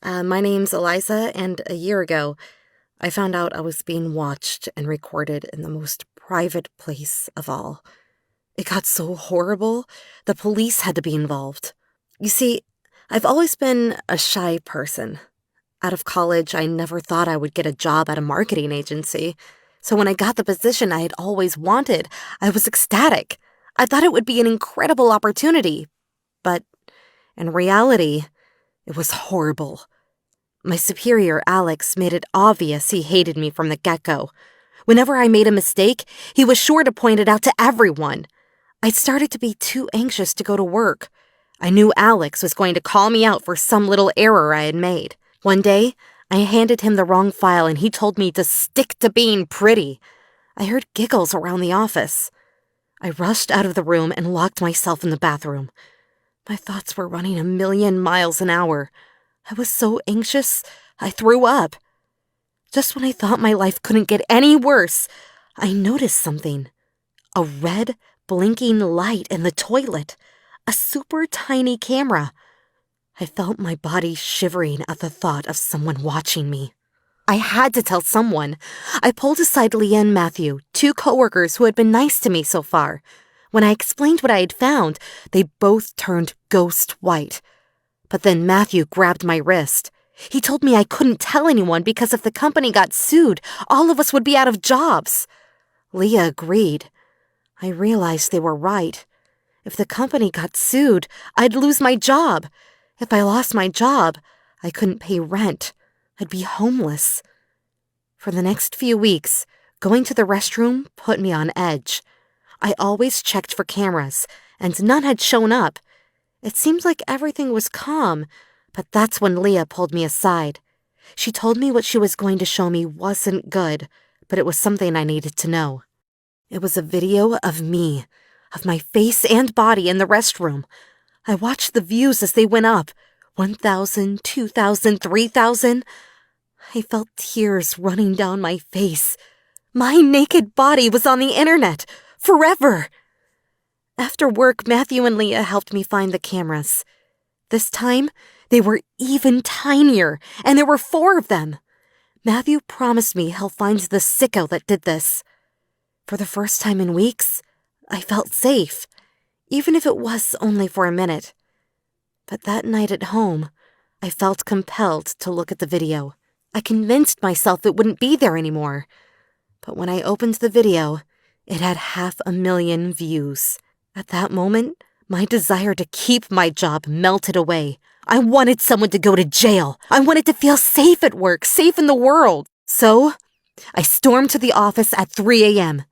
My name's Eliza, and a year ago, I found out I was being watched and recorded in the most private place of all. It got so horrible, the police had to be involved. You see, I've always been a shy person. Out of college, I never thought I would get a job at a marketing agency. So when I got the position I had always wanted, I was ecstatic. I thought it would be an incredible opportunity. But in reality, it was horrible. My superior, Alex, made it obvious he hated me from the get-go. Whenever I made a mistake, he was sure to point it out to everyone. I started to be too anxious to go to work. I knew Alex was going to call me out for some little error I had made. One day, I handed him the wrong file and he told me to stick to being pretty. I heard giggles around the office. I rushed out of the room and locked myself in the bathroom. My thoughts were running 1,000,000 miles an hour. I was so anxious, I threw up. Just when I thought my life couldn't get any worse, I noticed something. A red, blinking light in the toilet. A super tiny camera. I felt my body shivering at the thought of someone watching me. I had to tell someone. I pulled aside Leah and Mathew, 2 coworkers who had been nice to me so far. When I explained what I had found, they both turned ghost white. But then Mathew grabbed my wrist. He told me I couldn't tell anyone because if the company got sued, all of us would be out of jobs. Leah agreed. I realized they were right. If the company got sued, I'd lose my job. If I lost my job, I couldn't pay rent. I'd be homeless. For the next few weeks, going to the restroom put me on edge. I always checked for cameras, and none had shown up. It seemed like everything was calm, but that's when Leah pulled me aside. She told me what she was going to show me wasn't good, but it was something I needed to know. It was a video of me, of my face and body in the restroom. I watched the views as they went up, 1,000, 2,000, 3,000. I felt tears running down my face. My naked body was on the internet, forever. After work, Mathew and Leah helped me find the cameras. This time, they were even tinier, and there were 4 of them. Mathew promised me he'll find the sicko that did this. For the first time in weeks, I felt safe, even if it was only for a minute. But that night at home, I felt compelled to look at the video. I convinced myself it wouldn't be there anymore. But when I opened the video, it had 500,000 views. At that moment, my desire to keep my job melted away. I wanted someone to go to jail. I wanted to feel safe at work, safe in the world. So, I stormed to the office at 3 a.m.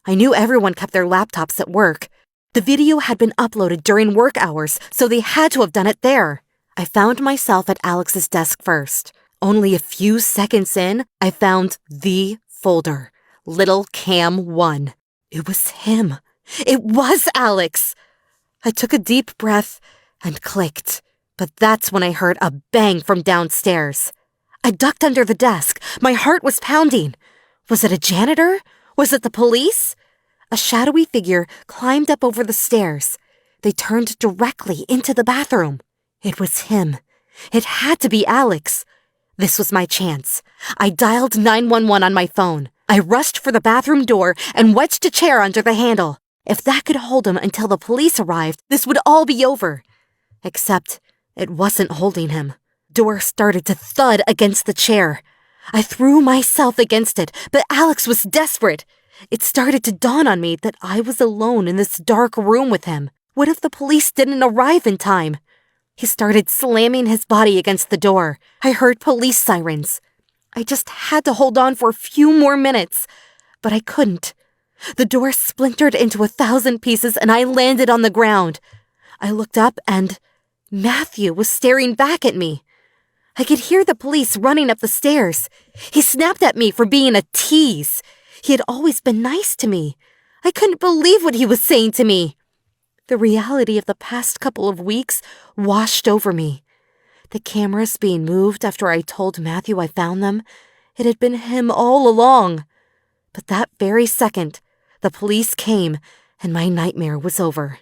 I knew everyone kept their laptops at work. The video had been uploaded during work hours, so they had to have done it there. I found myself at Alex's desk first. Only a few seconds in, I found the folder, Little Cam 1. It was him. It was Alex! I took a deep breath and clicked, but that's when I heard a bang from downstairs. I ducked under the desk. My heart was pounding. Was it a janitor? Was it the police? A shadowy figure climbed up over the stairs. They turned directly into the bathroom. It was him. It had to be Alex. This was my chance. I dialed 911 on my phone. I rushed for the bathroom door and wedged a chair under the handle. If that could hold him until the police arrived, this would all be over. Except it wasn't holding him. Door started to thud against the chair. I threw myself against it, but Alex was desperate. It started to dawn on me that I was alone in this dark room with him. What if the police didn't arrive in time? He started slamming his body against the door. I heard police sirens. I just had to hold on for a few more minutes, but I couldn't. The door splintered into 1,000 pieces and I landed on the ground. I looked up and Mathew was staring back at me. I could hear the police running up the stairs. He snapped at me for being a tease. He had always been nice to me. I couldn't believe what he was saying to me. The reality of the past couple of weeks washed over me. The cameras being moved after I told Mathew I found them, it had been him all along. But that very second, the police came and my nightmare was over.